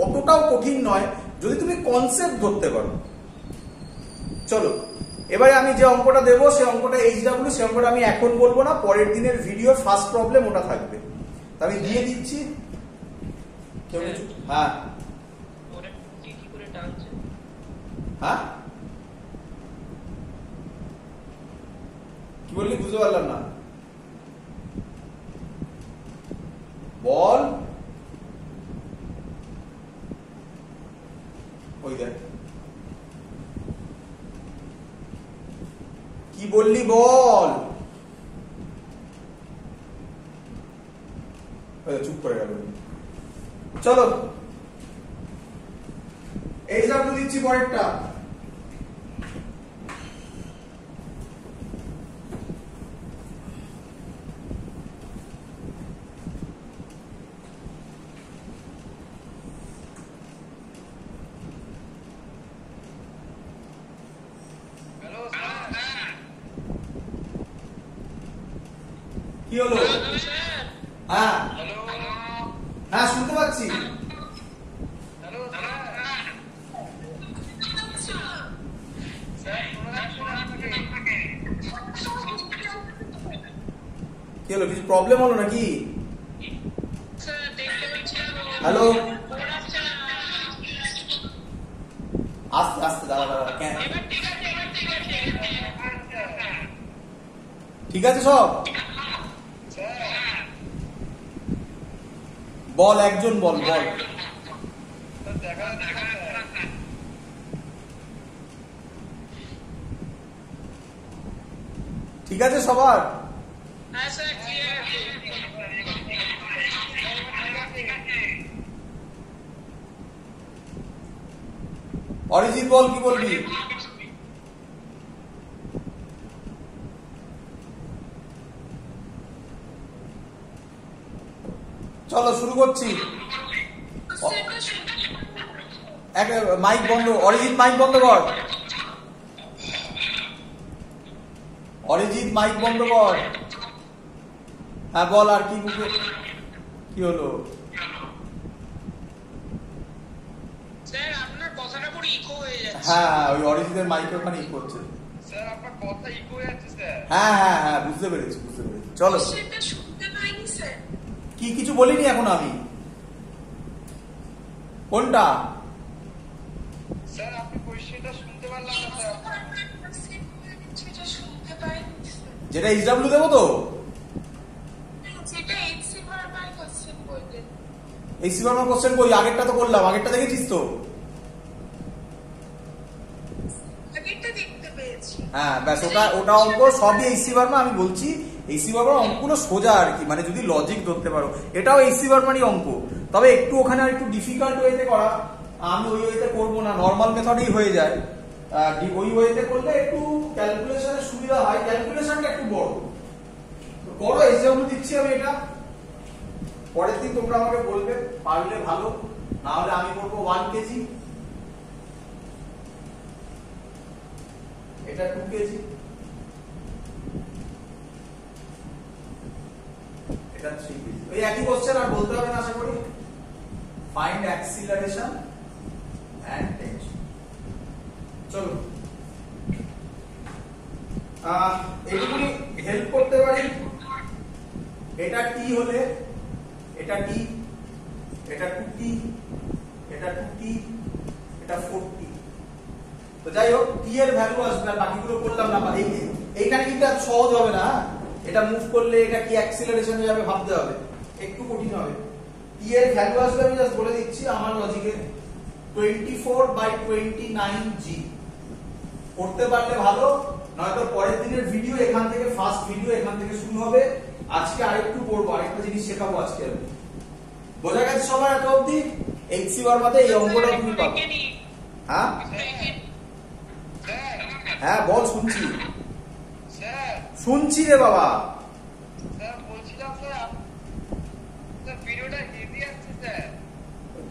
অতটাও কঠিন নয় যদি তুমি কনসেপ্ট ধরতে পারো। চলো এবারে আমি যে অঙ্কটা দেবো সে অঙ্কটা HW, সে অঙ্কটা আমি এখন বলবো না, পরের দিনের ভিডিও ফার্স্ট প্রবলেম ওটা থাকবে। আমি দিয়ে দিচ্ছি। হ্যাঁ হ্যাঁ কি বললি বুঝতে পারলাম না। বল ওই দেখ কি বললি বল। চুপ করে গেল। চলো HW দিচ্ছি পরেরটা। কি হলো? হ্যাঁ হ্যাঁ শুনতে পাচ্ছি। কি হলো, কিছু প্রবলেম হলো নাকি? হ্যালো আস্তে আস্তে দাঁড়া কেন? ঠিক আছে সব বল, একজন বল বল। ঠিক আছে সবার? অরিজিৎ বল কি বলবি? চলো শুরু করছি। মাইক বন্ধ, অরিজিৎ মাইক বন্ধ কর। অরিজিৎ মাইক বন্ধ কর। হ্যাঁ বল আর কি বুঝে কি হলো? হ্যাঁ ওই অরিজিতের মাইকের ওখানে ইকো হচ্ছে। স্যার আপনার কথা ইকো হয়ে যাচ্ছে স্যার। হ্যাঁ হ্যাঁ হ্যাঁ বুঝতে পেরেছি বুঝতে পেরেছি। চলো কি কিছু বলিনি এখন আমি? কোনটা? স্যার আপনি কোশ্চেনটা শুনতে পারলাম না স্যার। যেটা HW দেবো তো? HC ভার্মার কোশ্চেন কই? আগেরটা তো করলাম, আগেরটা দেখেছিস তো? হ্যাঁ ব্যাস ওটা অঙ্ক সবই HC ভার্মা। আমি বলছি HC ভার্মার অঙ্কগুলো সোজা আর কি, মানে যদি লজিক ধরতে পারো। এটাও HC ভার্মারই অঙ্ক, তবে একটু ওখানে আর একটু ডিফিকাল্ট ওয়েতে করা। আমি ওই ওয়েতে করবো না, নর্মাল মেথডেই হয়ে যায়। ওই ওয়েতে করলে একটু ক্যালকুলেশনের সুবিধা হয়, ক্যালকুলেশনটা একটু বড়। HW দিচ্ছি আমি এটা। পরের দিন তোমরা আমাকে বলবে, পারলে ভালো, না হলে আমি করবো 1 কেজি, এটা 2 কেজি, এটা 3 কেজি। ওই একই কোশ্চেন, আর বলতে হবে না আশা করি। Find acceleration and tension. চলো এইটুকুনি হেল্প করতে পারি। এটা টি হলে এটা টি, এটা 2t, এটা 2t, এটা 4t। তো যাই হোক টি এর ভ্যালু আসবে, আর বাকিগুলো করলাম না। এইখানে কিন্তু আর সহজ হবে না। এটা মুভ করলে এটা কি অ্যাক্সিলারেশনে যাবে ভাবতে হবে, একটু কঠিন হবে। টি এর ভ্যালু আসবে, আমি জাস্ট বলে দিচ্ছি আমার লজিকে, 24/29g। করতে পারলে ভালো, নয়তো পরের দিনের ভিডিও এখান থেকে, ফার্স্ট ভিডিও এখান থেকে শুরু হবে। আজকে আরেকটু পড়বো, আরেকটা জিনিস শেখাবো আজকে আমি। বোঝা গেছে সবার এত অবধি? HC ভার্মাতে এই অঙ্কটা তুমি পাবো। হ্যাঁ হ্যাঁ বল, শুনছি শুনছি রে বাবা।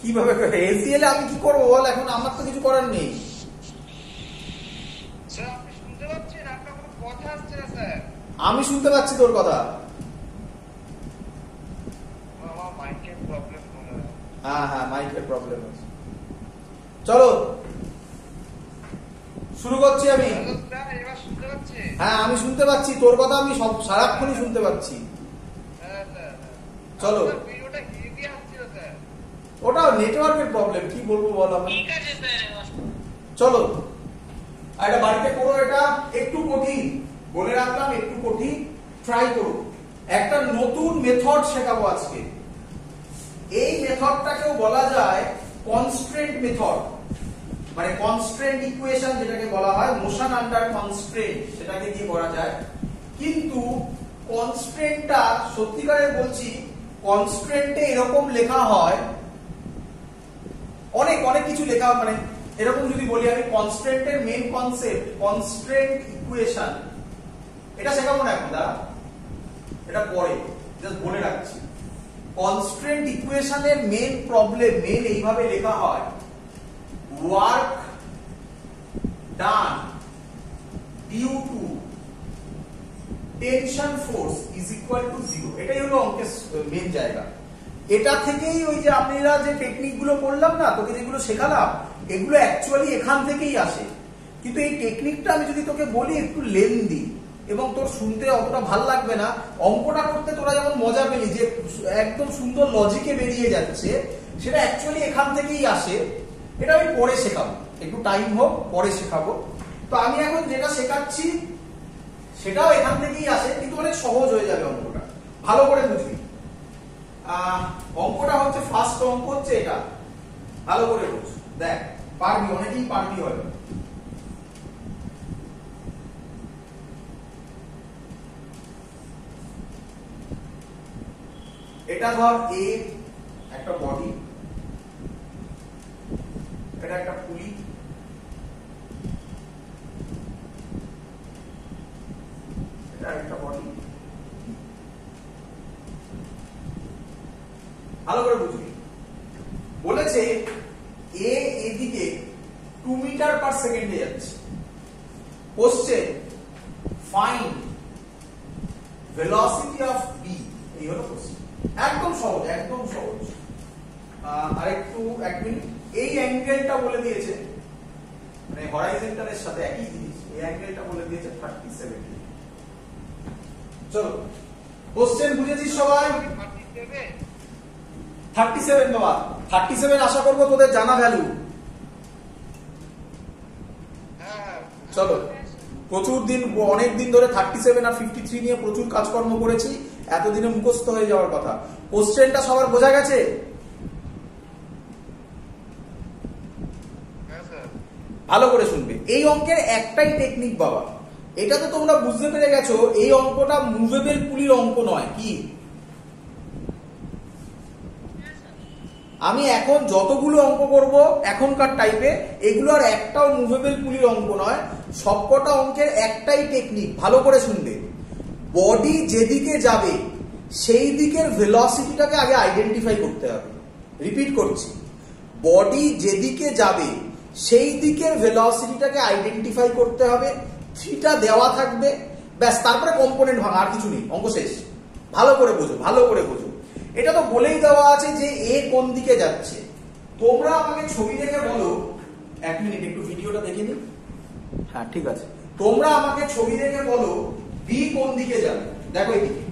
কিভাবে হেভি এলে আমি কি করবো বল? এখন আমার তো কিছু করার নেই। আমি শুনতে পাচ্ছি তোর কথা। হ্যাঁ হ্যাঁ মাইকের প্রবলেম আছে। চলো শুরু করছি আমি। হ্যালো স্যার, এবার শুনতে পাচ্ছি? হ্যাঁ আমি শুনতে পাচ্ছি, তোর কথা আমি সব সারাক্ষণই শুনতে পাচ্ছি। হ্যাঁ স্যার। চলো। আপনার ভিডিওটা হেভি আসছিল স্যার। ওটা নেটওয়ার্কের প্রবলেম, কি বলবো বল আমি। ঠিক আছে স্যার। চলো আর এটা বাড়িতে করো, এটা একটু কঠিন বলে রাখলাম, একটু কঠিন, ট্রাই করো। একটা নতুন মেথড শেখাবো আজকে। এই মেথডটাকেও বলা যায় কনস্ট্রেন্ট মেথড, মানে কনস্ট্রেন্ট ইকুয়েশন যেটাকে বলা হয়, মোশন আন্ডার কনস্ট্রেন্ট, সেটাকে দিয়ে করা যায়। কিন্তু কনস্ট্রেন্টটা সত্যিকারে বলছি, কনস্ট্রেন্টে এরকম লেখা হয়, অনেক অনেক কিছু লেখা, মানে এরকম যদি বলি আমি, কনস্ট্রেন্টের মেইন কনসেপ্ট কনস্ট্রেন্ট ইকুয়েশন, এটা শেখাবো না এখন, দাঁড়া এটা পরে, জাস্ট বলে রাখছি। কনস্ট্রেন্ট ইকুয়েশনের মেইন প্রবলেম, মেইন এইভাবে লেখা হয়, work done due to tension force is equal to 0। এটাই হলো অঙ্কের মেইন জায়গা। এটা থেকেই ওই যে আমরা যে টেকনিক গুলো করলাম না, তোকে যেগুলো শেখালাম, এগুলো অ্যাকচুয়ালি এখান থেকেই আসে। কিন্তু এই টেকনিকটা আমি যদি তোকে বলি একটু লেন্দি এবং তোর শুনতে অতটা ভাল লাগবে না। অঙ্কটা করতে তোরা যেমন মজা পেলি, যে একদম সুন্দর লজিকে বেরিয়ে যাচ্ছে, সেটা অ্যাকচুয়ালি এখান থেকেই আসে। এটা আমি পরে শেখাবো, একটু টাইম হোক, পরে শেখাবো। তো আমি এখন যেটা শেখাচ্ছি সেটাও এখান থেকেই আসে, কিন্তু অনেক সহজ হয়ে যাবে অঙ্কটা, ভালো করে বুঝবি। অঙ্কটা হচ্ছে, ফার্স্ট অঙ্ক হচ্ছে এটা, ভালো করে বুঝ, দেখ পারবি, অনেকেই পারবি হয়তো। এটা ধর এ একটা বডি, এটা একটা পুলি, এটা একটা বডি, ভালো করে বুঝবি। বলেছে এ এদিকে 2 মিটার পার সেকেন্ডে যাচ্ছে। Question, find velocity of B, এই হলো কোশ্চেন। একদম সহজ, একদম সহজ। আরেকটু 1 মিনিট, এই অ্যাঙ্গেলটা বলে দিয়েছে, মানে হরাইজন্টালের সাথে একই জিনিস, এই অ্যাঙ্গেলটা বলে দিয়েছে 37 ডিগ্রি। চলো কোশ্চেন বুঝেছিস সবাই? 37 বাবা, 37 আশা করবো তোদের জানা ভ্যালু। চলো, প্রচুর দিন, অনেক দিন ধরে 37 আর 53 নিয়ে প্রচুর কাজকর্ম করেছি, এতদিনে মুখস্থ হয়ে যাওয়ার কথা। কোশ্চেনটা সবার বোঝা গেছে? ভালো করে শুনবে। এই অঙ্কের একটাই টেকনিক বাবা, এটা তো তোমরা বুঝতে পেরে গেছো, এই অঙ্কটা মুভেবল পুলির অঙ্ক নয়। কি আমি এখন যতগুলো অঙ্ক করব এখনকার টাইপে, এগুলো আর একটাও মুভেবল পুলির অঙ্ক নয়, সবকটা অঙ্কের একটাই টেকনিক, ভালো করে শুনবে। বডি যেদিকে যাবে সেই দিকের ভেলোসিটিটাকে আগে আইডেন্টিফাই করতে হবে। রিপিট করছি, বডি যেদিকে যাবে সেই দিকের ভেলোসিটিটাকে আইডেন্টিফাই করতে হবে। থিটা দেওয়া থাকবে, ব্যাস, তারপরে কম্পোনেন্ট ভাঙা, আর কিছু নেই, অঙ্ক শেষ। ভালো করে বোঝো, ভালো করে বোঝো। এটা তো বলেই দেওয়া আছে যে এ কোন দিকে যাচ্ছে। তোমরা আমাকে ছবি দেখে বলো, 1 মিনিট একটু ভিডিওটা দেখে নিই। হ্যাঁ ঠিক আছে, তোমরা আমাকে ছবি দেখে বলো বি কোন দিকে যাবে। দেখো এদিকে,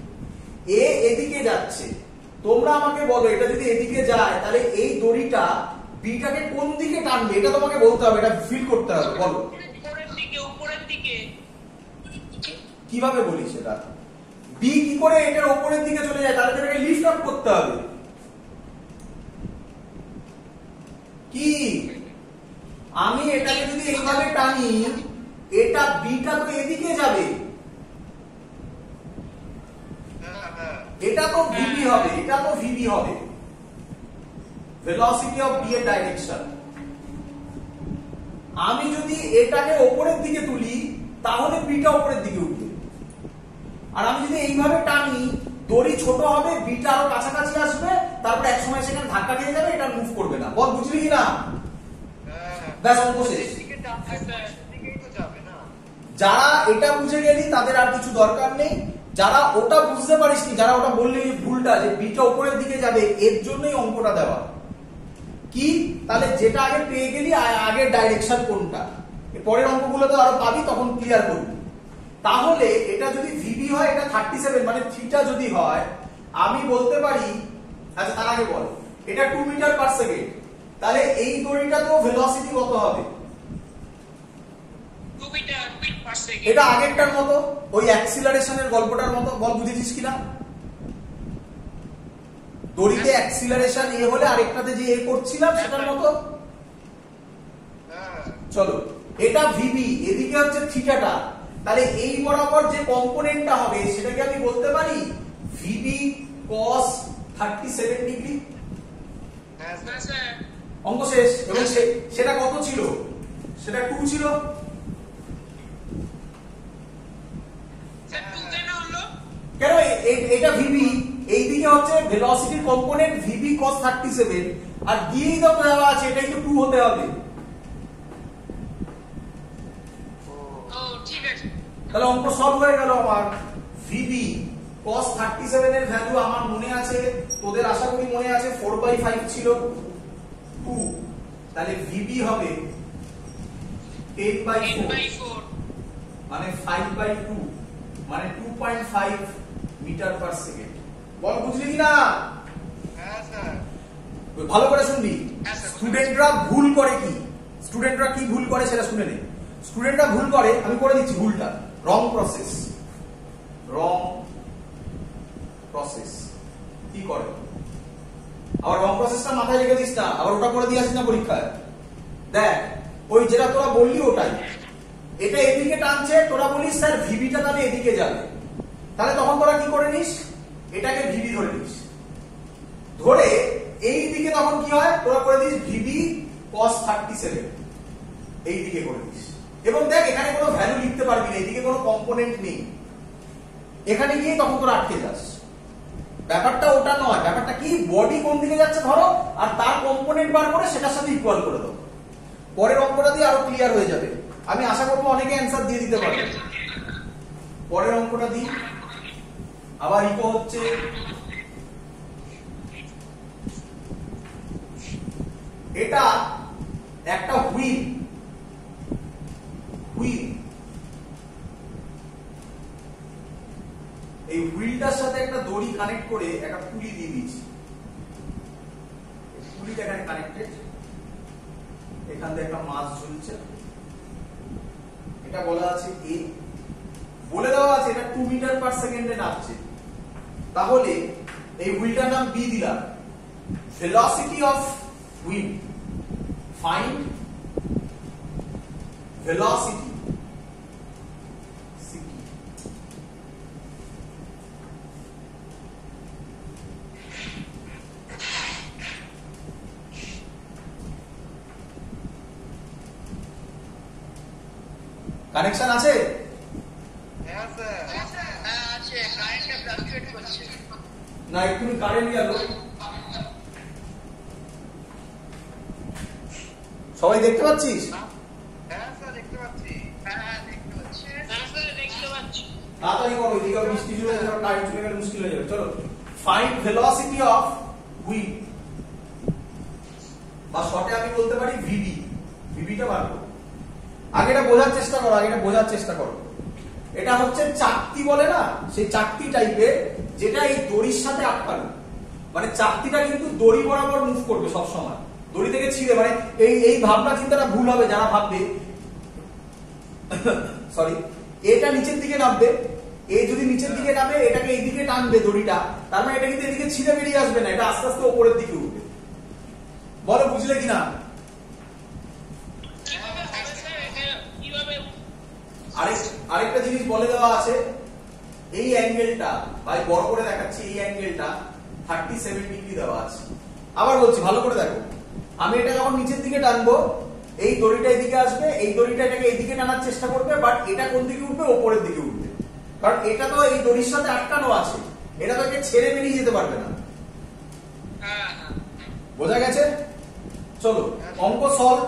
এ এদিকে যাচ্ছে, তোমরা আমাকে বলো এটা যদি এদিকে যায় তাহলে এই দড়িটা বিটাকে কোন দিকে টানবে, এটা তোমাকে বলতে হবে, এটা ফিল করতে হবে। বলো উপরের দিকে। কিভাবে বলি সেটা? বি কি করে এটার উপরের দিকে চলে যায়, তাহলে এটাকে লিফট আপ করতে হবে। কি আমি এটাকে যদি এইভাবে টানি, এটা বিটা তো এদিকে যাবে, এটা তো ভিবি হবে, এটা তো ভিবি হবে, ভেলোসিটি অফ বি এর ডাইরেকশন। আমি যদি এটাকে উপরের দিকে তুলি তাহলে বিটা উপরের দিকে উঠবে, আর আমি যদি এইভাবে টানি দড়ি ছোট হবে, বিটা আরো কাছাকাছি আসবে, তারপর এক সময় সেখানে ধাক্কা খেয়ে যাবে, এটা মুভ করবে না। বল বুঝলি কিনা? ব্যাস, অঙ্ক শেষ। যারা এটা বুঝে গেলি তাদের আর কিছু দরকার নেই, যারা ওটা বুঝতে পারিসনি, যারা ওটা বললি ভুলটা যে বিটা উপরের দিকে যাবে, এর জন্যই অঙ্কটা দেওয়া। কি তাহলে যেটা আগে পেয়ে গেলি আগের ডাইরেকশন কোনটা, পরের অঙ্কগুলো তো আরো পাবি তখন ক্লিয়ার করবি। তাহলে এটা যদি ভিবি হয় এটা 37 মানে থিটা যদি হয় আমি বলতে পারি, আচ্ছা তার আগে বল এটা 2 মিটার পার সেকেন্ড, তাহলে এই দড়িটা তো ভেলোসিটি কত হবে? 2 মিটার পার সেকেন্ড। এটা আগেরটার মতো ওই অ্যাক্সিলারেশনের গল্পটার মতো, বল বুঝেছিস কিনা? দড়িতে অ্যাক্সিলারেশন এ হলে আরেকটাতে যে এ করছিলাম সেটার মতো। চলো এটা ভিবি, এদিকে হচ্ছে থিটাটা, তাহলে এই বরাবর যে কম্পোনেন্টটা হবে সেটাকে আমি বলতে পারি ভিবি cos 37 ডিগ্রি। হ্যাঁ স্যার। অঙ্ক শেষ। এবং সেটা কত ছিল? সেটা 2 ছিল। স্যার 2 কেন হলো? কেন এটা ভিবি, এইদিকে হচ্ছে ভেলোসিটির কম্পোনেন্ট ভিবি cos 37 আর দিয়েই তো দেওয়া আছে এটাই তো 2 হতে হবে। ও ঠিক আছে। তাহলে অঙ্ক সলভ হয়ে গেল আমার। ভিবি cos 37 এর ভ্যালু আমার মনে আছে, তোদের আশা করি মনে আছে 4/5 ছিল 2, তাহলে ভিবি হবে 10/4 মানে 5/2 মানে 2.5 মিটার পার সেকেন্ড। বল বুঝলি কিনা? হ্যাঁ স্যার। ভালো করে শুনবি। হ্যাঁ, স্যার। স্টুডেন্টরা ভুল করে কি, স্টুডেন্টরা কি ভুল করে সেটা শুনে নে। স্টুডেন্টরা ভুল করে, আমি করে দিচ্ছি ভুলটা, রং প্রসেস। কি করে আবার রং প্রসেসটা মাথায় রেখে দিস না, আবার ওটা করে দিয়ে আসিস না পরীক্ষায়। দেখ ওই যেটা তোরা বললি ওটাই, এটা এদিকে টানছে, তোরা বলিস স্যার ভিবিটা তাহলে এদিকে যাবে, তাহলে তখন তোরা কি করে নিস, এটাকে ভিবি ধরে নিস, ধরে এই দিকে তখন কি হয় তোরা করে দিস ভিবি cos 37 এই দিকে করে দিস। এবং দেখ এখানে কোনো ভ্যালু লিখতে পারবি না, এইদিকে কোনো কম্পোনেন্ট নেই, এখানে গিয়ে তখন তোরা আটকে যাস। ব্যাপারটা ওটা নয়, ব্যাপারটা কি বডি কোন দিকে যাচ্ছে ধরো আর তার কম্পোনেন্ট বার করে সেটার সাথে ইকুয়াল করে দাও, পরের অঙ্কটা দিয়ে আরো ক্লিয়ার হয়ে যাবে। আমি আশা করবো অনেকে অ্যান্সার দিয়ে দিতে পারবে। পরের অঙ্কটা দিই, আবার ইকো হচ্ছে, এটা একটা হুইল, এই হুইলটার সাথে একটা দড়ি কানেক্ট করে একটা পুলি দিয়ে দিয়েছি, পুলিটা এখানে কানেক্টেড, এখান থেকে একটা মাছ ঝুলছে, এটা বলা আছে এ, বলে দেওয়া আছে এটা 2 মিটার পার সেকেন্ডে নাচছে, তাহলে এই হুইলটার নাম বি দিলাম। Velocity of wheel, find velocity connection আছে? হ্যাঁ স্যার। হ্যাঁ আছে, কারেন্টটা ফ্লাকচুয়েট করছে। না একটু কারেন্ট গেল, সবাই দেখতে পাচ্ছিস? হ্যাঁ স্যার দেখতে পাচ্ছি। হ্যাঁ দেখতে পাচ্ছি। হ্যাঁ স্যার দেখতে পাচ্ছি। তাড়াতাড়ি করো, এদিকে বৃষ্টি শুরু হয়ে যাবে, কারেন্ট চলে গেলে মুশকিল হয়ে যাবে। চলো ফাইন্ড ভেলোসিটি অফ হুইল, বা শর্টে আমি বলতে পারি ভিবি, ভিবিটা বার করো। আগে এটা বোঝার চেষ্টা করো, এটা হচ্ছে চাকতি বলে না, সেই চাকতি টাইপের, যেটা এই দড়ির সাথে আটকানো, মানে চাকতিটা কিন্তু দড়ি বরাবর মুভ করবে সব সময়, দড়ি থেকে ছিঁড়ে, মানে এই ভাবনা চিন্তাটা ভুল হবে যারা ভাববে সরি, এটা নিচের দিকে নামবে, এই যদি নিচের দিকে নামে এটাকে এইদিকে টানবে দড়িটা, তার মানে এটা কিন্তু এদিকে ছিঁড়ে বেরিয়ে আসবে না, এটা আস্তে আস্তে উপরের দিকে উঠবে। বলো বুঝলে কিনা? আরেকটা জিনিস বলে দেওয়া আছে, এই অ্যাঙ্গেলটা ভাই বড় করে দেখাচ্ছি, এই অ্যাঙ্গেলটা 37 ডিগ্রি দেওয়া আছে। আবার বলছি ভালো করে দেখো, আমি এটা যখন নিচের দিকে টানবো এই দড়িটা এদিকে আসবে, এই দড়িটা এটাকে এদিকে টানার চেষ্টা করবে, বাট এটা কোন দিকে উঠবে, ওপরের দিকে উঠবে, কারণ এটা তো এই দড়ির সাথে আটকানো আছে, এটা তো একে ছেড়ে বেরিয়ে যেতে পারবে না। বোঝা গেছে? চলো অঙ্ক সলভ,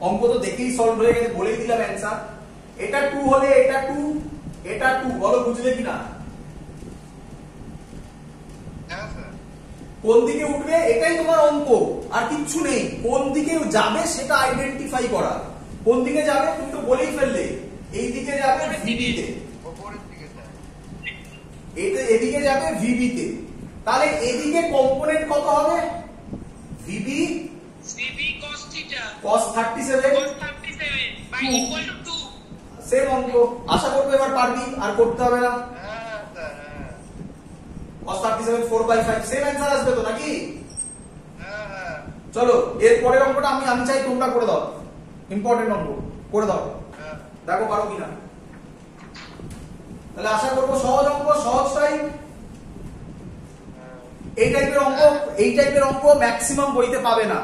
অঙ্ক তো দেখেই সলভ হয়ে গেছে, বলেই দিলাম অ্যান্সার। এটা 2 হলে এটা 2, এটা 2, বলো বুঝলে কিনা? হ্যাঁ স্যার। কোন দিকে উঠবে এটাই তোমার অঙ্ক, আর কিচ্ছু নেই। কোন দিকে যাবে সেটা আইডেন্টিফাই করা। কোন দিকে যাবে তুমি তো বলেই ফেললে, এই দিকে যাবে ভিবি তে, এদিকে যাবে ভিবি তে। তাহলে এদিকে কম্পোনেন্ট কত হবে? VB cos theta cos 37 by equal to 2। Same অঙ্ক, আশা করবো এবার পারবি, আর করতে হবে না। cos 37 4/5 সেম অ্যান্সার আসবে তো নাকি? চলো এর পরের অঙ্কটা আমি চাই তোমরা করে দাও, ইম্পর্টেন্ট অঙ্ক করে দাও, দেখো পারো কিনা। তাহলে আশা করবো সহজ অঙ্ক, সহজ টাইপ। এই টাইপের অঙ্ক ম্যাক্সিমাম বইতে পাবে না।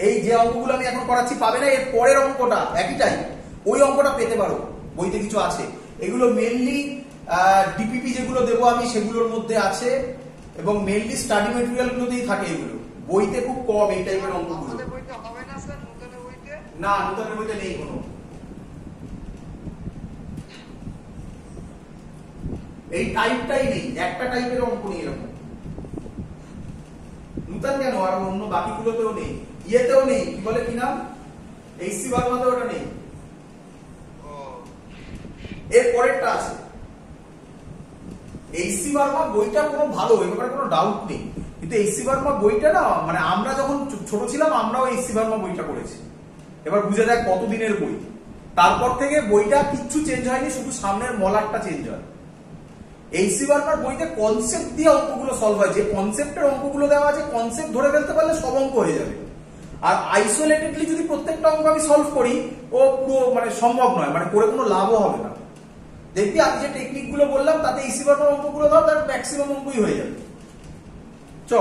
এই যে অঙ্কগুলো আমি এখন করাচ্ছি পাবে না। এর পরের অঙ্কটা একই টাইপ, ওই অঙ্কটা পেতে পারো, বইতে কিছু আছে। এগুলো মেইনলি ডিপিপি যেগুলো দেবো আমি সেগুলোর মধ্যে আছে, এবং মেইনলি স্টাডি মেটেরিয়াল গুলোতেই থাকে এগুলো। বইতে খুব কম এই টাইপের অঙ্কগুলো। না, নতুনের বইতে নেই কোনো। এই টাইপটাই নেই, একটা টাইপের অঙ্ক নেই এরকম। নতুন কেন, আর অন্য বাকিগুলোতেও নেই, ইয়েতেও নেই, কি বলে কি নাম, এইচসি বাংলাতে ওটা নেই। এর পরেরটা আছে। এইচসি বার্মা বইটা কোনো ভালো, এ ব্যাপারে কোনো ডাউট নেই, কিন্তু এইচসি বার্মা বইটা না, মানে আমরা যখন ছোট ছিলাম আমরাও এইচসি বার্মা বইটা পড়েছি। এবার বুঝে যায় কতদিনের বই। তারপর থেকে বইটা কিচ্ছু চেঞ্জ হয়নি, শুধু সামনের মলারটা চেঞ্জ হয়। এইচসি বার্মার বইতে কনসেপ্ট দিয়ে অঙ্কগুলো সলভ হয়। যে কনসেপ্টের অঙ্কগুলো দেওয়া আছে, কনসেপ্ট ধরে ফেলতে পারলে সব অঙ্ক হয়ে যাবে। আর আইসোলেটেডলি যদি প্রত্যেকটা অঙ্ক আমি সলভ করি, ও পুরো মানে সম্ভব নয়, মানে করে কোনো লাভও হবে না। দেখবি আমি যে টেকনিক গুলো বললাম তাতে এইচসি বার্মার অঙ্কগুলো দাও, তার ম্যাক্সিমাম অঙ্কই হয়ে যাবে। চ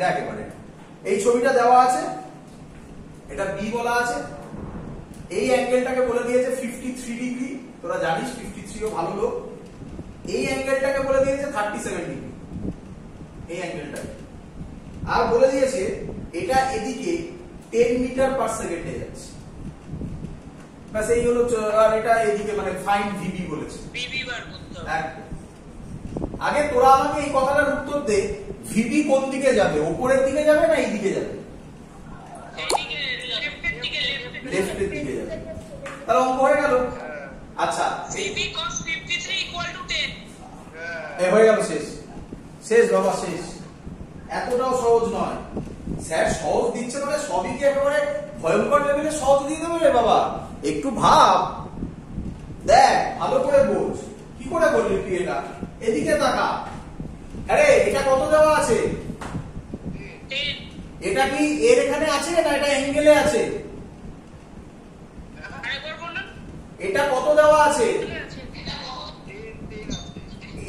দেখ এবারে এই ছবিটা দেওয়া আছে, এটা বি বলা আছে। এই অ্যাঙ্গেলটাকে বলে দিয়েছে 53 ডিগ্রি, তোরা জানিস 53 ও ভালো লোক। এই অ্যাঙ্গেলটাকে বলে দিয়েছে 37 ডিগ্রি, এই অ্যাঙ্গেলটাকে। আর বলে দিয়েছে এটা এদিকে 10 মিটার পার সেকেন্ডে যাচ্ছে। ব্যাস এই হলো। আর এটা এদিকে মানে ফাইন ভিবি বলেছে, ভিবি বার করতে হবে। একদম। আগে তোরা আমাকে এই কথাটার উত্তর দে, ভিবি কোন দিকে যাবে, উপরের দিকে যাবে না এই দিকে যাবে? এইদিকে লেফটের দিকে, লেফটের দিকে যাবে। তাহলে অঙ্ক হয়ে গেল। আচ্ছা, ভিবি cos 53 equal to 10। এ হয়ে গেল, শেষ। শেষ বাবা, শেষ। এতটাও সহজ নয়। স্যার সহজ দিচ্ছে মানে সবই কি একেবারে ভয়ঙ্কর লেভেলে সহজ দিয়ে দেবে রে বাবা? একটু ভাব, দেখ ভালো করে বোঝ। কি করে বললি তুই এটা? এদিকে তাকা। আরে এটা কত দেওয়া আছে? 10। এটা কি এর এখানে আছে না এটা অ্যাঙ্গেলে আছে? আরেকবার বলুন। এটা কত দেওয়া আছে?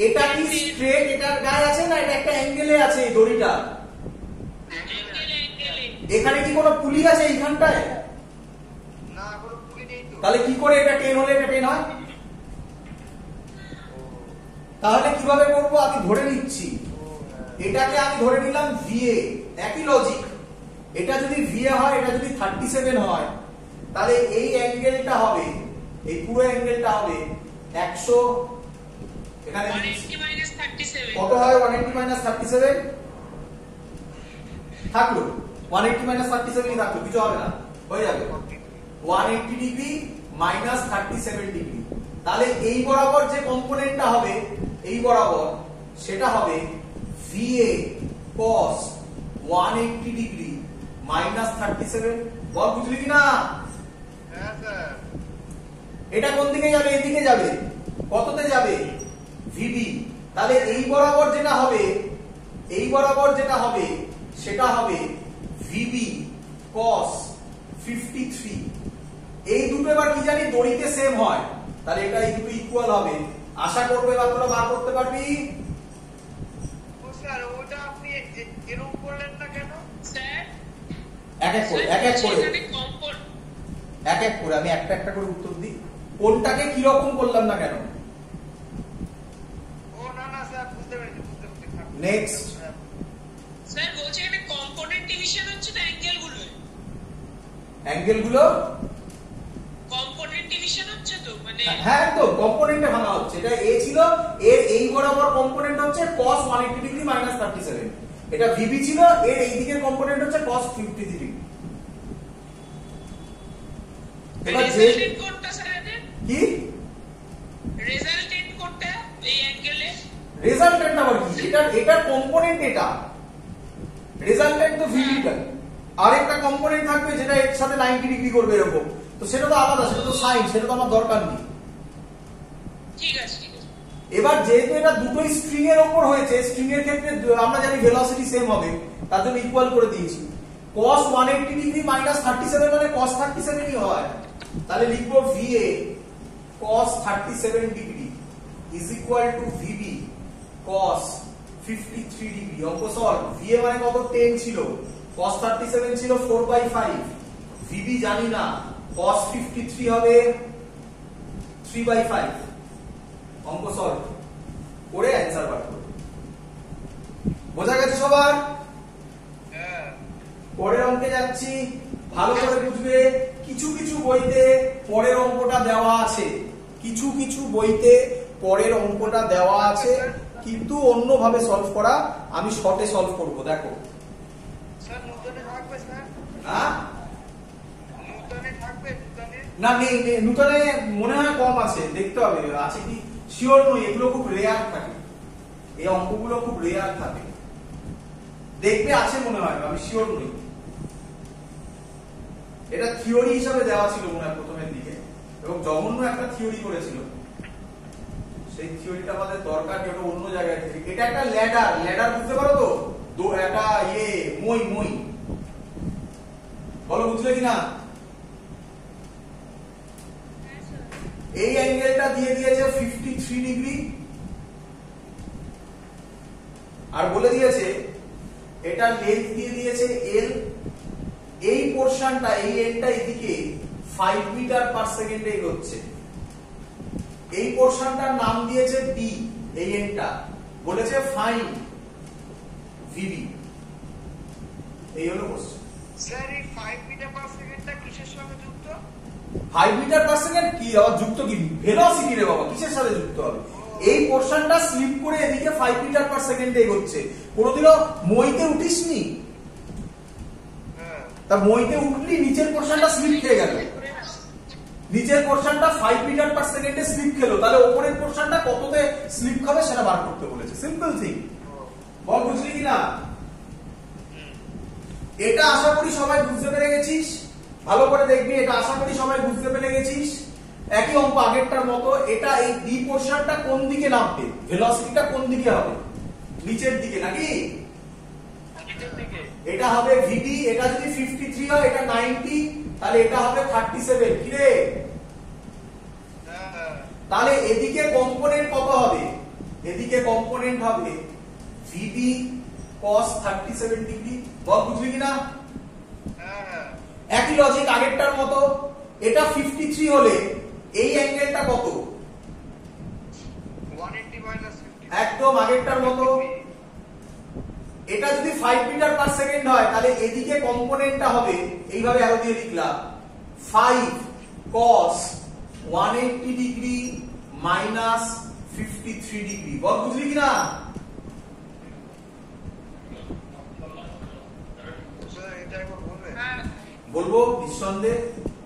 এটা কি স্ট্রেট এটার গায়ে আছে না এটা একটা অ্যাঙ্গেলে আছে এই দড়িটা? এখানে কি কোনো পুলি আছে এইখানটায়? না, কোনো পুলি নেই তো। তাহলে কি করে এটা 10 হলে এটা 10 হয়? তাহলে কিভাবে করব? আমি ধরে নিচ্ছি এটাকে, আমি ধরে নিলাম ভিএ। একই লজিক। এটা যদি ভিএ হয়, এটা যদি 37 হয়, তাহলে এই অ্যাঙ্গেলটা হবে, এই পুরো অ্যাঙ্গেলটা হবে 100। এখানে 180 - 37 কত হয়? 180 - 37 থাকলো, 180 - 37 থাকলো, কিছু হবে না, হয়ে যাবে 180 ডিগ্রি মাইনাস 37 ডিগ্রি। তাহলে এই বরাবর যে কম্পোনেন্টটা হবে, এই বরাবর, সেটা হবে VA cos 180 ডিগ্রি মাইনাস 37। বল বুঝলি কি না? হ্যাঁ স্যার। এটা কোন দিকে যাবে? এদিকে যাবে। কততে যাবে? VB। তাহলে এই বরাবর যেটা হবে, এই বরাবর যেটা হবে সেটা হবে VB cos 53। এই দুটো এবার কি জানি দড়িতে সেম হয়, তাহলে এটা এই দুটো ইকুয়াল হবে। আশা করবো এবার তোরা বার করতে পারবি। ও স্যার, ওটা আপনি এরকম করলেন না কেন? স্যার এক এক করে আমি একটা একটা করে উত্তর দিই। কোনটাকে কি রকম করলাম না কেন? ও না না স্যার, বুঝতে পেরেছি। নেক্সট। স্যার বলছি এখানে কম্পোনেন্ট ডিভিশন হচ্ছে তো অ্যাঙ্গেলগুলো কম্পোনেন্ট ডিভিশন হচ্ছে তো, মানে হ্যাঁ তো কম্পোনেন্টে ভাঙা হচ্ছে। এটা এ ছিল, এর এই বরাবর কম্পোনেন্ট হচ্ছে cos 180 ডিগ্রি মাইনাস 37। এটা ভিবি ছিল, এর এই দিকের কম্পোনেন্ট হচ্ছে cos 53 ডিগ্রি। এবার যে রেজাল্টেন্ট কোডটা স্যার এদের কি রেজাল্টেন্ট কোডটা এই অ্যাঙ্গেলে রেজাল্টেন্ট আবার কি, এটা কম্পোনেন্ট, এটা রেজাল্টেন্ট তো ভিবিটা, আরেকটা কম্পোনেন্ট থাকবে যেটা এর সাথে 90 ডিগ্রি করবে এরকম, তো সেটা তো আলাদা, সেটা তো সাইন, সেটা তো আমার দরকার নেই। ঠিক আছে ঠিক আছে। এবার যেহেতু এটা দুটোই স্ট্রিং এর উপর হয়েছে, স্ট্রিং এর ক্ষেত্রে আমরা জানি ভেলোসিটি সেম হবে, তার জন্য ইকুয়াল করে দিয়েছি। cos 180 ডিগ্রি মাইনাস 37 মানে cos 37 ই হয়, তাহলে লিখবো VA cos 37 degree is equal two VB cos 53 degree. অঙ্ক সলভ। VA মানে কত, 10 ছিল, cos 37 ছিল 4/5, VB জানি না, cos 53 হবে 3/5। অঙ্ক সলভ করে অ্যান্সার বার করো। বোঝা গেছে সবার? হ্যাঁ পরের অঙ্কে যাচ্ছি, ভালো করে বুঝবে। কিছু কিছু বইতে পরের অঙ্কটা দেওয়া আছে, কিছু কিছু বইতে পরের অঙ্কটা দেওয়া আছে, কিন্তু অন্যভাবে সলভ করা, আমি শর্টে সলভ করব। দেখো স্যার নূতনে থাকবে স্যার, হ্যাঁ নূতনে থাকবে, নূতনে না নেই, নূতনে মনে হয় কম আছে, দেখতে হবে আছে কি, শিওর নই, এগুলো খুব রেয়ার থাকে, এই অঙ্কগুলো খুব রেয়ার থাকে, দেখবে আছে মনে হয়, আমি শিওর নই। এটা থিওরি হিসাবে দেওয়া ছিল মনে হয় প্রথমের দিকে, এবং জঘন্য একটা থিওরি করেছিল, সেই থিওরিটা আমাদের দরকার নেই, ওটা অন্য জায়গায় থেকে। এটা একটা ল্যাডার, ল্যাডার বুঝতে পারো তো, একটা মই, বলো বুঝলে কিনা? এই অ্যাঙ্গেলটা দিয়ে দিয়েছে 53 ডিগ্রি, আর বলে দিয়েছে এটা লেন্থ দিয়ে দিয়েছে L, এই পোরশনটা, এই এন্ডটা এদিকে 5 মিটার পার সেকেন্ডে এগোচ্ছে, এই পোরশনটার নাম দিয়েছে B, এই এন্ডটা বলেছে ফাইন্ড VB। এই হলো কোশ্চেন। স্যার এই 5 মিটার পার সেকেন্ডটা কিসের সঙ্গে যুক্ত? 5 মিটার পার সেকেন্ড কি আবার যুক্ত, কি ভেলোসিটি রে বাবা, কিসের সাথে যুক্ত হবে? এই পোরশনটা স্লিপ করে এদিকে 5 মিটার পার সেকেন্ডে এগোচ্ছে। কোনোদিনও মইতে উঠিসনি? হ্যাঁ তা মইতে উঠলি নিচের পোরশনটা স্লিপ খেয়ে গেল, নিচের পোরশনটা 5 মিটার পার সেকেন্ডে স্লিপ খেলো, তাহলে উপরের পোরশনটা কততে স্লিপ খাবে সেটা বার করতে বলেছে। সিম্পল থিং, বল বুঝলি কিনা? এটা আশা করি সবাই বুঝতে পেরে গেছিস, ভালো করে দেখবি, এটা আশা করি সবাই বুঝতে পেরে গেছিস। একই অঙ্ক আগেরটার মতো, এটা এই বি পোরশনটা কোন দিকে নামবে, ভেলোসিটিটা কোন দিকে হবে, নিচের দিকে নাকি? নিচের দিকে। এটা হবে VB, এটা যদি 53 হয়, এটা 90, তাহলে এটা হবে 37। কি রে? হ্যাঁ তাহলে এদিকে কম্পোনেন্ট কত হবে? এদিকে কম্পোনেন্ট হবে VB cos 37 ডিগ্রি। বল বুঝলি কিনা? হ্যাঁ একই লজিক আগেরটার মতো, এটা 53 হলে এই অ্যাঙ্গেলটা কত? 180 মাইনাস 50, একদম আগেরটার মতো। এটা যদি 5 মিটার পার সেকেন্ড হয়, তাহলে এদিকে কম্পোনেন্টটা হবে, এইভাবে অ্যারো দিয়ে লিখলাম, 5 cos 180 ডিগ্রি মাইনাস 53 ডিগ্রি। বল বুঝলি কিনা? স্যার এটা একবার বলবেন? হ্যাঁ বলবো নিঃসন্দেহে।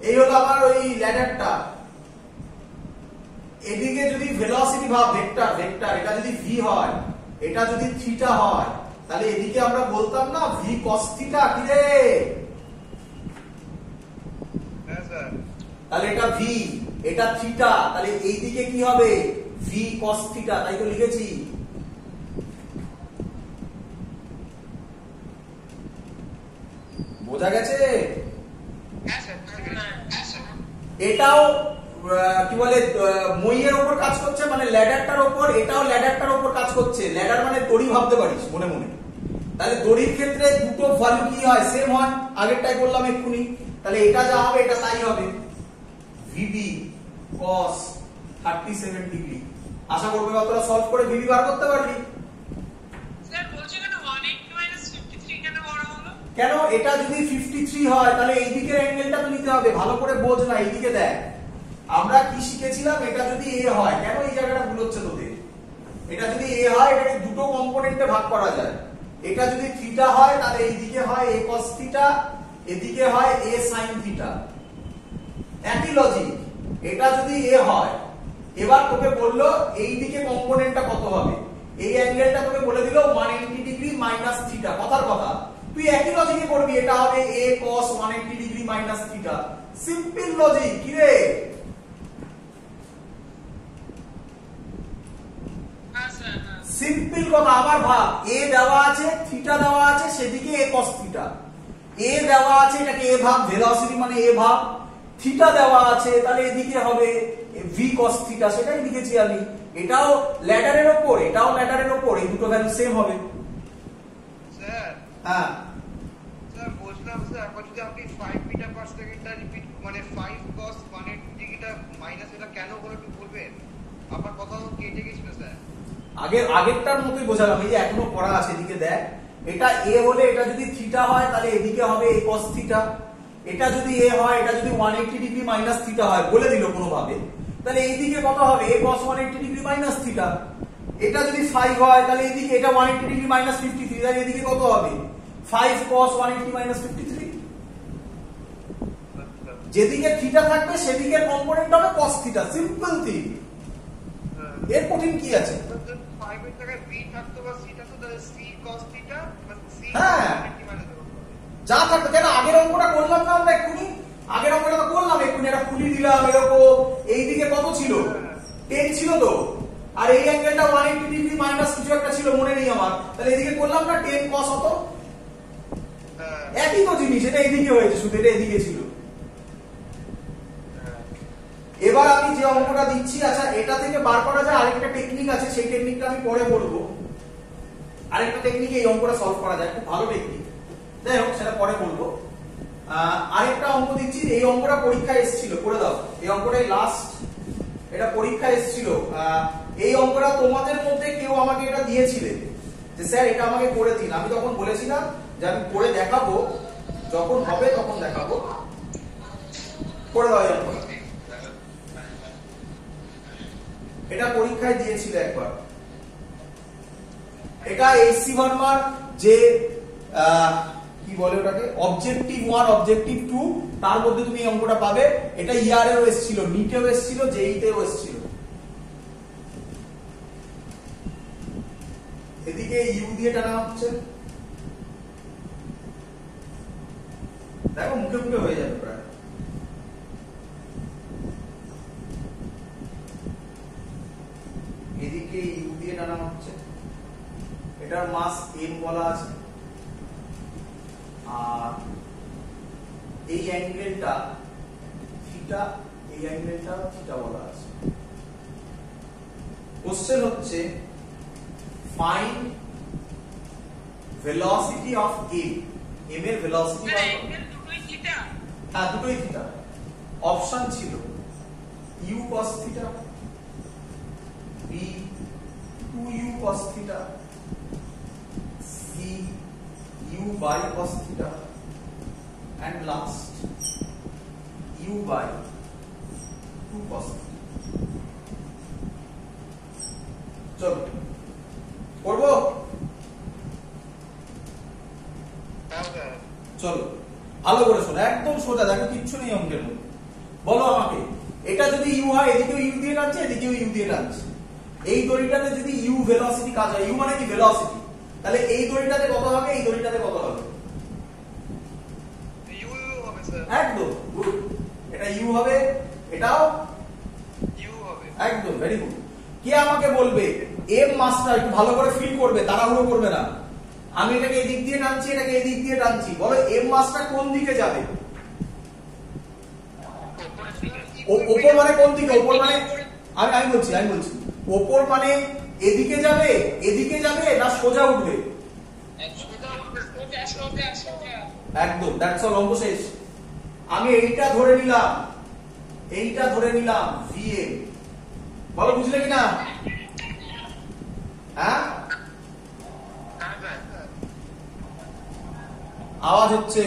এই হলো আমার ওই ল্যাডারটা, এদিকে যদি ভেলোসিটি ভাব, ভেক্টর, এটা যদি v হয়, এটা যদি থিটা হয়, তাহলে এদিকে আমরা বলতাম না v cos থিটা, কি রে? হ্যাঁ স্যার তাহলে এটা v, এটা থিটা, তাহলে এই দিকে কি হবে? v cos থিটা, তাই তো লিখেছি। বোঝা গেছে? হ্যাঁ স্যার হ্যাঁ স্যার এটাও কি বলে, মইয়ের উপর কাজ করছে, মানে ল্যাডারটার উপর, এটাও ল্যাডারটার উপর কাজ করছে। ল্যাডার মানে দড়ি ভাবতে পারিস মনে মনে। তাহলে দড়ির ক্ষেত্রে দুটো ভ্যালু কি হয়, সেম হয়, আগেরটাই বললাম এক্ষুনি। তাহলে এটা যা হবে এটা তাই হবে, VB cos 37 ডিগ্রি। আশা করবে অতটা সলভ করে VB বার করতে পারবি। স্যার বলছি কেন 180 মাইনাস 53 কেন বড় হলো? কেন? এটা যদি 53 হয়, তাহলে এই দিকের অ্যাঙ্গেলটা তো নিতে হবে, ভালো করে বোঝ না, এইদিকে দেখ। আমরা কি শিখেছিলাম, এটা যদি A হয়, কেন এই জায়গাটা ভুল হচ্ছে তোদের? এটা যদি A হয়, এটাকে দুটো কম্পোনেন্টে ভাগ করা যায়, এটা যদি থিটা হয় তাহলে এইদিকে হয় a cos থিটা, এদিকে হয় a sin থিটা। একই লজিক, এটা যদি a হয়, এবার তোকে বললো এই দিকে কম্পোনেন্টটা কত হবে, এই অ্যাঙ্গেলটা তোকে বলে দিল 180 ডিগ্রি মাইনাস থিটা, কথার কথা তুই একই লজিকে করবি, এটা হবে a cos 180 degree minus theta. Simple logic, কি রে? সিম্পল কথা। আবার ভাব, a দেওয়া আছে, থিটা দেওয়া আছে, সেদিকে a cos থিটা। a দেওয়া আছে, এটাকে a ভাব, ভেলোসিটি মানে a ভাব, থিটা দেওয়া আছে, তাহলে এদিকে হবে v cos থিটা, সেটাই লিখেছি আমি। এটাও ল্যাডারের উপর, এটাও ল্যাডারের উপর, এই দুটো ভ্যালু সেম হবে। স্যার হ্যাঁ স্যার বলছিলাম স্যার, এখন যদি আপনি 5 মিটার পার সেকেন্ডটা রিপিট মানে 5 cos 180 ডিগ্রিটা মাইনাস, এটা কেন করে একটু বলবেন? আপনার কথা কেটে গেছিল স্যার। আগেরটার মতোই বোঝালাম, এই যে এখনো পড়া আছে, এদিকে দেখ, এটা a হলে এটা যদি থিটা হয় তাহলে এদিকে হবে a cos থিটা, এটা যদি a হয়, এটা যদি 180 ডিগ্রি মাইনাস থিটা হয়, বলে দিল কোনোভাবে, তাহলে এইদিকে কত হবে a cos 180 degree minus theta. এটা যদি 5 হয় তাহলে এইদিকে এটা 180 ডিগ্রি মাইনাস 53, তাহলে এদিকে কত হবে 5 cos 180 মাইনাস 53। যেদিকে থিটা থাকবে সেদিকে কম্পোনেন্ট হবে cos থিটা, সিম্পল থিং। এর কঠিন কি আছে? 5 এর জায়গায় b থাকতো বা c থাকতো, তাহলে c cos থিটা বা c হ্যাঁ, যা থাকতো। কেন আগের অঙ্কটা করলাম না আমরা এক্ষুনি? আগের অঙ্কটা তো করলাম এক্ষুনি, এটা খুলি দিলাম এরকম, এইদিকে কত ছিল 10 ছিল তো, আর এই অ্যাঙ্গেলটা 180 ডিগ্রি মাইনাস কিছু একটা ছিল, মনে নেই আমার, তাহলে এদিকে করলাম না 10 cos হতো, একই তো জিনিস, এটা এইদিকে হয়েছে, শুধু এটা এদিকে ছিল। এবার আমি যে অঙ্কটা দিচ্ছি, আচ্ছা এটা থেকে বার করা যায় আরেকটা টেকনিক আছে, সেই টেকনিকটা আমি পরে বলবো। আরেকটা টেকনিকে এই অঙ্কটা সলভ করা যায়, খুব ভালো টেকনিক, যাই হোক সেটা পরে বলবো। আরেকটা অঙ্ক দিচ্ছি, এই অঙ্কটা পরীক্ষায় এসেছিল, করে দাও এই অঙ্কটাই লাস্ট, এটা পরীক্ষায় এসেছিল। এই অঙ্কটা তোমাদের মধ্যে কেউ আমাকে এটা দিয়েছিলে যে স্যার এটা আমাকে করে দিন, আমি তখন বলেছিলাম যে আমি করে দেখাবো, যখন হবে তখন দেখাবো। করে দাও এই অঙ্কটা, এটা পরীক্ষায় দিয়েছিল একবার। এটা এইচসি ভার্মার যে কি বলে ওটাকে, অবজেক্টিভ 1 অবজেক্টিভ 2, তার মধ্যে তুমি এই অঙ্কটা পাবে। এটা ইয়ারেও এসেছিল, নিটেও এসেছিল, জেইতেও এসেছিল। এদিকে ইউ দিয়ে টানা হচ্ছে, দেখো মুখে মুখে হয়ে যাবে প্রায়। এদিকে ইউ দিয়ে টানা হচ্ছে, এটার মাস m বলা আছে, আর এই অ্যাঙ্গেলটা থিটা, এই অ্যাঙ্গেলটা থিটা বলা আছে। কোশ্চেন হচ্ছে find velocity of m, m এর ভেলোসিটি দুটোই থিটা। হ্যাঁ দুটোই থিটা। অপশন ছিল u cos theta, b 2u cos theta, c u by cos theta, and last u by 2 cos theta। চলো করবো, চলো ভালো করে শোনো, একদম সোজা, দেখো কিচ্ছু নেই অঙ্কের মধ্যে। বলো আমাকে, এটা যদি u হয়, এদিকেও u দিয়ে টানছে, এদিকেও u দিয়ে টানছে, এই দড়িটাতে যদি u ভেলোসিটি কাজ হয়, u মানে কি ভেলোসিটি, তাহলে এই দড়িটাতে কত হবে, এই দড়িটাতে কত হবে? ইউ হবে স্যার, একদম গুড, এটা ইউ হবে, এটাও ইউ হবে, একদম ভেরি গুড। কে আমাকে বলবে এম মাসটা, একটু ভালো করে ফিল করবে, তাড়াহুড়ো করবে না। আমি এটাকে এই দিক দিয়ে টানছি, এটাকে এই দিক দিয়ে টানছি, বলো এম মাসটা কোন দিকে যাবে? ওপর মানে কোন দিকে? ওপর মানে আমি বলছি ওপর মানে এদিকে যাবে, এদিকে যাবে না সোজা উঠবে? একদম, দ্যাটস অল, অঙ্ক শেষ। আমি এইটা ধরে নিলাম, ভিএম, বলো বুঝলে কিনা? হ্যাঁ আওয়াজ হচ্ছে,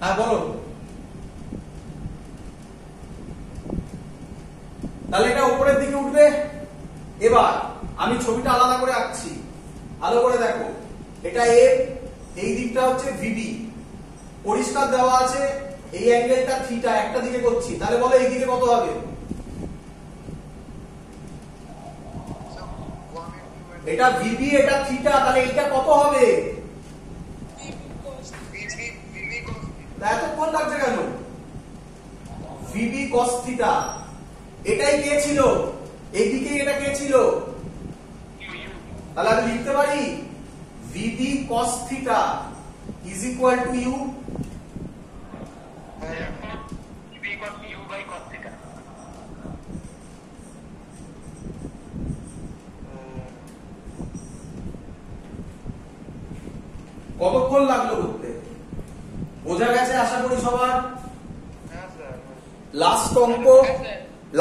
হ্যাঁ বলো। তাহলে এটা উপরের দিকে উঠবে। এবার আমি ছবিটা আলাদা করে আঁকছি, ভালো করে দেখো, এটা এ, এই দিকটা হচ্ছে ভিবি, পরিষ্কার দেওয়া আছে। এই অ্যাঙ্গেলটা থিটা, একটা দিকে করছি, তাহলে বলো এই দিকে কত হবে? এটা ভিবি, এটা থিটা, তাহলে এইটা কত হবে? এতক্ষণ লাগছে কেন? ভিবি কস থিটা, এটাই কে ছিল? এইদিকে এটা কে ছিল? তাহলে আমি লিখতে পারি VB cos theta is equal to u. কতক্ষণ লাগলো করতে? বোঝা গেছে আশা করি সবার? লাস্ট অঙ্ক,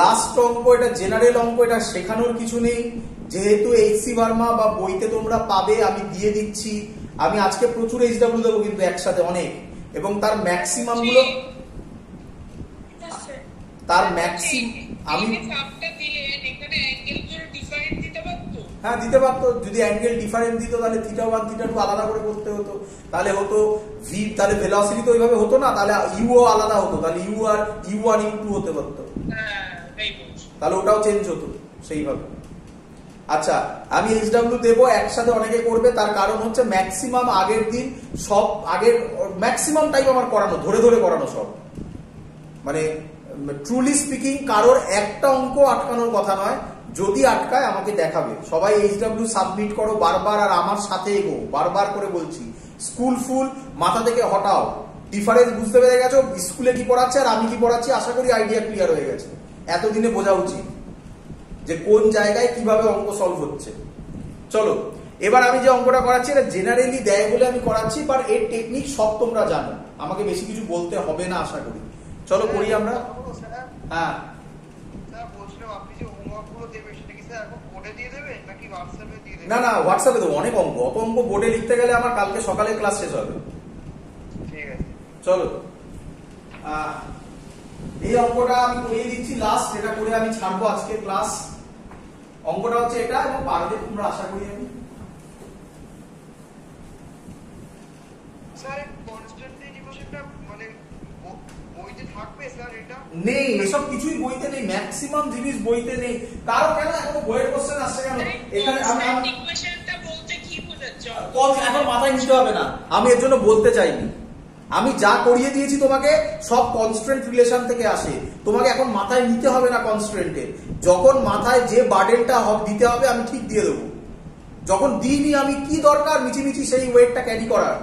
লাস্ট অঙ্ক, এটা জেনারেল অঙ্ক, এটা শেখানোর কিছু নেই। যেহেতু এইচসি ভার্মা বা বইতে তোমরা পাবে, আমি দিয়ে দিচ্ছি। আমি আজকে প্রচুর এইচডব্লিউ দেবো কিন্তু একসাথে অনেক, এবং তার ম্যাক্সিমাম গুলো, তার ম্যাক্সিমাম আমি হ্যাঁ দিতে পারতো। যদি অ্যাঙ্গেল ডিফারেন্ট দিত তাহলে থিটা 1 থিটা 2 আলাদা করে করতে হতো, তাহলে হতো ভি, তাহলে ভেলোসিটি তো ওইভাবে হতো না, তাহলে ইউও আলাদা হতো, তাহলে ইউ আর ইউ1 ইউ2 হতে পারতো, তাহলে ওটাও চেঞ্জ হতো সেইভাবে। আচ্ছা, আমি এইচডব্লিউ দেবো একসাথে, অনেকে করবে, তার কারণ হচ্ছে ম্যাক্সিমাম আগের দিন সব আগের ম্যাক্সিমাম টাইপ আমার করানো, ধরে ধরে করানো সব, মানে ট্রুলি স্পিকিং কারোর একটা অঙ্ক আটকানোর কথা নয়। যদি আটকায় আমাকে দেখাবে। সবাই এইচডব্লিউ সাবমিট করো বারবার, আর আমার সাথে এগো, বারবার করে বলছি। স্কুল ফুল মাথা থেকে হটাও, ডিফারেন্স বুঝতে পেরে গেছো? স্কুলে কি পড়াচ্ছে আর আমি কি পড়াচ্ছি, আশা করি আইডিয়া ক্লিয়ার হয়ে গেছে। এতদিনে বোঝা উচিত যে কোন জায়গায় কিভাবে অঙ্ক সলভ হচ্ছে। চলো, এবার আমি যে অঙ্কটা করাচ্ছি এটা জেনারেলি দেয় বলে আমি করাচ্ছি, বাট এর টেকনিক সব তোমরা জানো, আমাকে বেশি কিছু বলতে হবে না আশা করি। চলো করি আমরা। হ্যাঁ, না না, হোয়াটসঅ্যাপে দেবো, অনেক অঙ্ক, অত অঙ্ক বোর্ডে লিখতে গেলে আমার কালকে সকালে ক্লাস শেষ হবে। চলো, এই অঙ্কটা আমি করিয়ে দিচ্ছি লাস্ট, এটা করে আমি ছাড়বো আজকে ক্লাস। অঙ্কটা হচ্ছে এটা, এবং পারবে তোমরা আশা করি। আমি নেই, এসব কিছুই বইতে নেই, ম্যাক্সিমাম জিনিস বইতে নেই। কারো কেন এখনো বইয়ের কোশ্চেন আসছে কেন? এখানে এখন মাথায় নিতে হবে না, আমি এর জন্য বলতে চাইনি। আমি যা করিয়ে দিয়েছি তোমাকে সব কনস্ট্যান্ট রিলেশন থেকে আসে, তোমাকে এখন মাথায় নিতে হবে না কনস্ট্যান্টে। যখন মাথায় যে বার্ডেনটা দিতে হবে আমি ঠিক দিয়ে দেবো, যখন দিইনি আমি কি দরকার মিছিমিছি সেই ওয়েটটা ক্যারি করার।